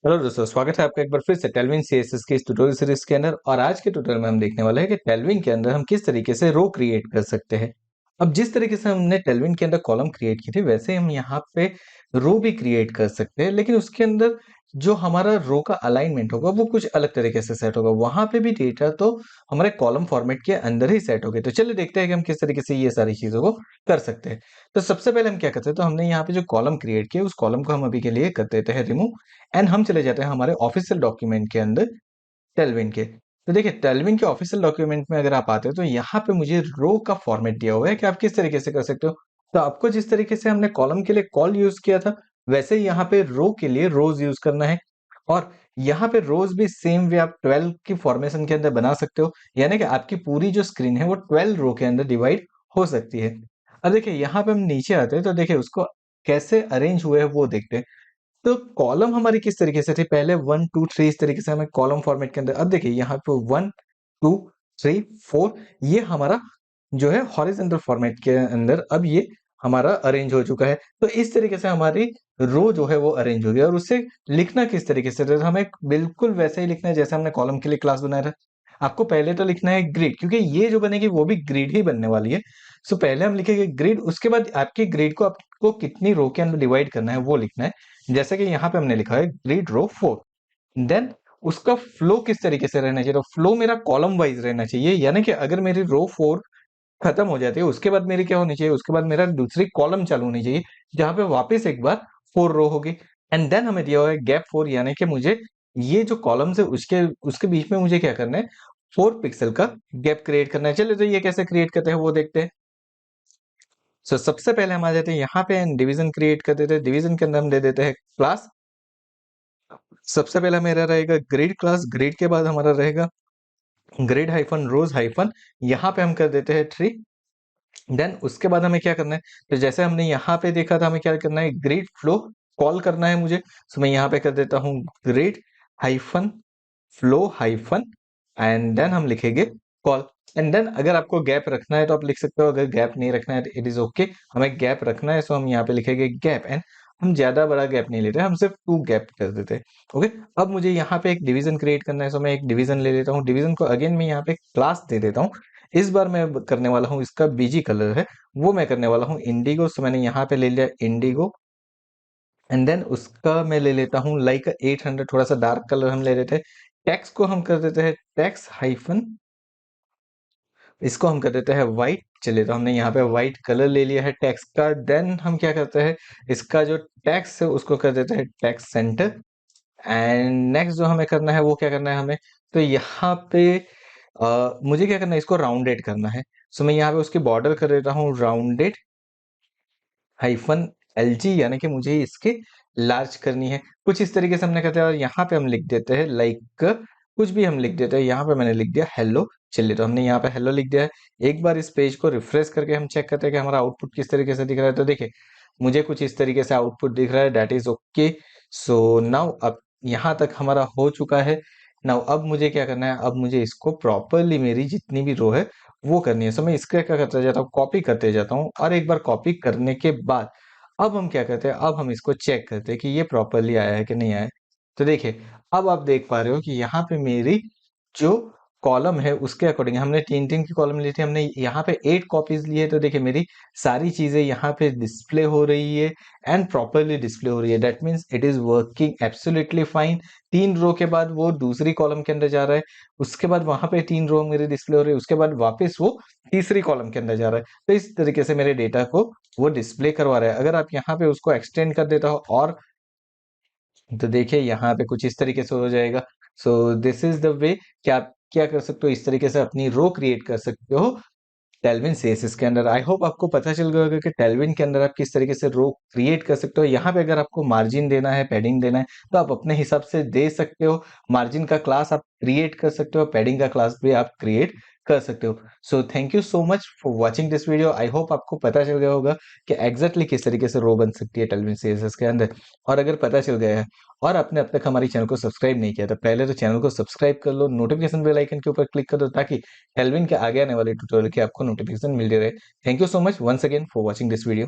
Hello दोस्तों, स्वागत है आपका एक बार फिर से टेलविन सीएसएस के इस ट्यूटोरियल सीरीज के अंदर। और आज के ट्यूटोरियल में हम देखने वाले हैं कि टेलविन के अंदर हम किस तरीके से रो क्रिएट कर सकते हैं। अब जिस तरीके से हमने टेलविन के अंदर कॉलम क्रिएट की थी, वैसे ही हम यहाँ पे रो भी क्रिएट कर सकते हैं, लेकिन उसके अंदर जो हमारा रो का अलाइनमेंट होगा वो कुछ अलग तरीके से सेट होगा। वहां पे भी डेटा तो हमारे कॉलम फॉर्मेट के अंदर ही सेट होगे। तो चलिए देखते हैं कि हम किस तरीके से ये सारी चीजों को कर सकते हैं। तो सबसे पहले हम क्या करते हैं, तो हमने यहाँ पे जो कॉलम क्रिएट किया उस कॉलम को हम अभी के लिए कर देते हैं रिमूव। एंड हम चले जाते हैं हमारे ऑफिशियल डॉक्यूमेंट के अंदर, टेलविन के। तो देखिए, टेलविन के ऑफिशियल डॉक्यूमेंट में अगर आप आते हो तो यहाँ पे मुझे रो का फॉर्मेट दिया हुआ है कि आप किस तरीके से कर सकते हो। तो आपको जिस तरीके से हमने कॉलम के लिए कॉल यूज किया था, वैसे ही यहाँ पे रो के लिए रोज यूज करना है। और यहाँ पे रोज भी सेम वे आप 12 की फॉर्मेशन के अंदर बना सकते हो, यानी कि आपकी पूरी जो स्क्रीन है वो 12 रो के अंदर डिवाइड हो सकती है। अब देखिए, यहाँ पे हम नीचे आते हैं तो देखिए उसको कैसे अरेंज हुए है वो देखते हैं। तो कॉलम हमारी किस तरीके से थी, पहले 1 2 3 इस तरीके से हमें कॉलम फॉर्मेट के अंदर। अब देखिए यहाँ पे 1 2 3 4 ये हमारा जो है हॉरिजॉन्टल फॉर्मेट के अंदर अब ये हमारा अरेंज हो चुका है। तो इस तरीके से हमारी रो जो है वो अरेंज हो गई। और उससे लिखना किस तरीके से, तो हमें बिल्कुल वैसे ही लिखना है जैसे हमने कॉलम के लिए क्लास बनाया था। आपको पहले तो लिखना है ग्रिड, क्योंकि ये जो बनेगी वो भी ग्रिड ही बनने वाली है। सो पहले हम लिखेंगे ग्रिड, उसके बाद आपकी ग्रिड को आपको कितनी रो के अंदर डिवाइड करना है वो लिखना है। जैसे कि यहाँ पे हमने लिखा है ग्रिड रो 4। देन उसका फ्लो किस तरीके से रहना चाहिए, तो फ्लो मेरा कॉलम वाइज रहना चाहिए, यानी कि अगर मेरी रो 4 खत्म हो जाती है उसके बाद मेरी क्या होनी चाहिए, उसके बाद मेरा दूसरी कॉलम चालू होनी चाहिए जहां पे वापस एक बार 4 रो होगी। एंड देन हमें दिया हुआ है गैप 4, यानी कि मुझे ये जो कॉलम है उसके उसके बीच में मुझे क्या करना है, 4 पिक्सल का गैप क्रिएट करना है। चलिए तो ये कैसे क्रिएट करते हैं वो देखते हैं। सबसे पहले हम आ जाते हैं यहाँ पे, डिवीजन क्रिएट कर देते हैं। डिवीजन के अंदर हम दे देते हैं क्लास। सबसे पहला मेरा रहेगा ग्रिड क्लास, ग्रिड के बाद हमारा रहेगा ग्रिड हाइफन रोज हाइफन, यहाँ पे हम कर देते हैं 3। देन उसके बाद हमें क्या करना है, तो जैसे हमने यहाँ पे देखा था हमें क्या करना है, ग्रिड फ्लो कॉल करना है मुझे। तो मैं यहाँ पे कर देता हूँ grid hyphen flow hyphen, and then हम लिखेंगे कॉल। एंड देन अगर आपको गैप रखना है तो आप लिख सकते हो, अगर गैप नहीं रखना है तो इट इज ओके। हमें गैप रखना है, सो हम यहाँ पे लिखेंगे गैप। एंड हम ज्यादा बड़ा गैप नहीं लेते, हम सिर्फ 2 गैप कर देते हैं। ओके, अब मुझे यहाँ पे एक डिवीजन क्रिएट करना है, सो मैं एक डिवीजन ले लेता हूँ। डिवीजन को अगेन मैं यहाँ पे क्लास दे देता हूँ। इस बार मैं करने वाला हूँ, इसका बीजी कलर है वो मैं करने वाला हूँ इंडिगो। सो मैंने यहाँ पे ले लिया इंडिगो। एंड देन उसका मैं ले लेता हूँ लाइक 800, थोड़ा सा डार्क कलर हम ले लेते हैं। टेक्स्ट को हम कर देते हैं टेक्स्ट हाइफन, इसको हम कर देते हैं व्हाइट। चलिए तो हमने यहाँ पे व्हाइट कलर ले लिया है टेक्स्ट का। देन हम क्या करते हैं, इसका जो टेक्स्ट है उसको कर देते हैं टेक्स्ट सेंटर। एंड नेक्स्ट जो हमें करना है वो क्या करना है हमें, तो यहाँ पे मुझे क्या करना है, इसको राउंडेड करना है। सो मैं यहाँ पे उसकी बॉर्डर कर देता हूँ राउंडेड हाइफन एलजी, यानी कि मुझे इसके लार्ज करनी है। कुछ इस तरीके से हमने करते हैं। और यहाँ पे हम लिख देते हैं लाइक कुछ भी हम लिख देते हैं। यहाँ पे मैंने लिख दिया हेलो। चलिए तो हमने यहाँ पे हेलो लिख दिया है। एक बार इस पेज को रिफ्रेश करके हम चेक करते हैं कि हमारा आउटपुट किस तरीके से दिख रहा है। तो देखिए मुझे कुछ इस तरीके से आउटपुट दिख रहा है, that is okay. So now अब यहाँ तक हमारा हो चुका है। नाउ अब मुझे क्या करना है, अब मुझे इसको प्रॉपरली मेरी जितनी भी रो है वो करनी है। सो मैं इसका क्या करता जाता हूँ, कॉपी करते जाता हूँ। और एक बार कॉपी करने के बाद अब हम क्या करते हैं, अब हम इसको चेक करते हैं कि ये प्रॉपरली आया है कि नहीं आया है। तो देखिए अब आप देख पा रहे हो कि यहाँ पे मेरी जो कॉलम है उसके अकॉर्डिंग हमने 3 3 की कॉलम ली थी, हमने यहाँ पे 8 कॉपीज ली है। तो देखिए मेरी सारी चीजें यहाँ पे डिस्प्ले हो रही है एंड प्रॉपरली डिस्प्ले हो रही है। That means it is working absolutely fine. 3 रो के बाद वो दूसरी कॉलम के अंदर जा रहा है, उसके बाद वहां पे 3 रो मेरी डिस्प्ले हो रही है, उसके बाद वापस वो तीसरी कॉलम के अंदर जा रहा है। तो इस तरीके से मेरे डेटा को वो डिस्प्ले करवा रहा है। अगर आप यहाँ पे उसको एक्सटेंड कर देता हो और तो देखिए यहाँ पे कुछ इस तरीके से हो जाएगा। So this is the way कि आप क्या कर सकते हो, इस तरीके से अपनी रो क्रिएट कर सकते हो टेलविन सीएसएस के अंदर। आई होप आपको पता चल गया होगा कि टेलविन के अंदर आप किस तरीके से रो क्रिएट कर सकते हो। यहाँ पे अगर आपको मार्जिन देना है, पैडिंग देना है, तो आप अपने हिसाब से दे सकते हो। मार्जिन का क्लास आप क्रिएट कर सकते हो, पैडिंग का क्लास भी आप क्रिएट कर सकते हो। So thank you so much for watching this video. I hope आपको पता चल गया होगा कि एग्जैक्टली किस तरीके से रो बन सकती है टेलविन सीएसएस के अंदर। और अगर पता चल गया है और आपने अब तक हमारी चैनल को सब्सक्राइब नहीं किया तो पहले तो चैनल को सब्सक्राइब कर लो, नोटिफिकेशन बेल आइकन के ऊपर क्लिक कर दो ताकि टेलविन के आगे आने वाले ट्यूटोरियल की आपको नोटिफिकेशन मिलती रहे। Thank you so much once again for watching this video.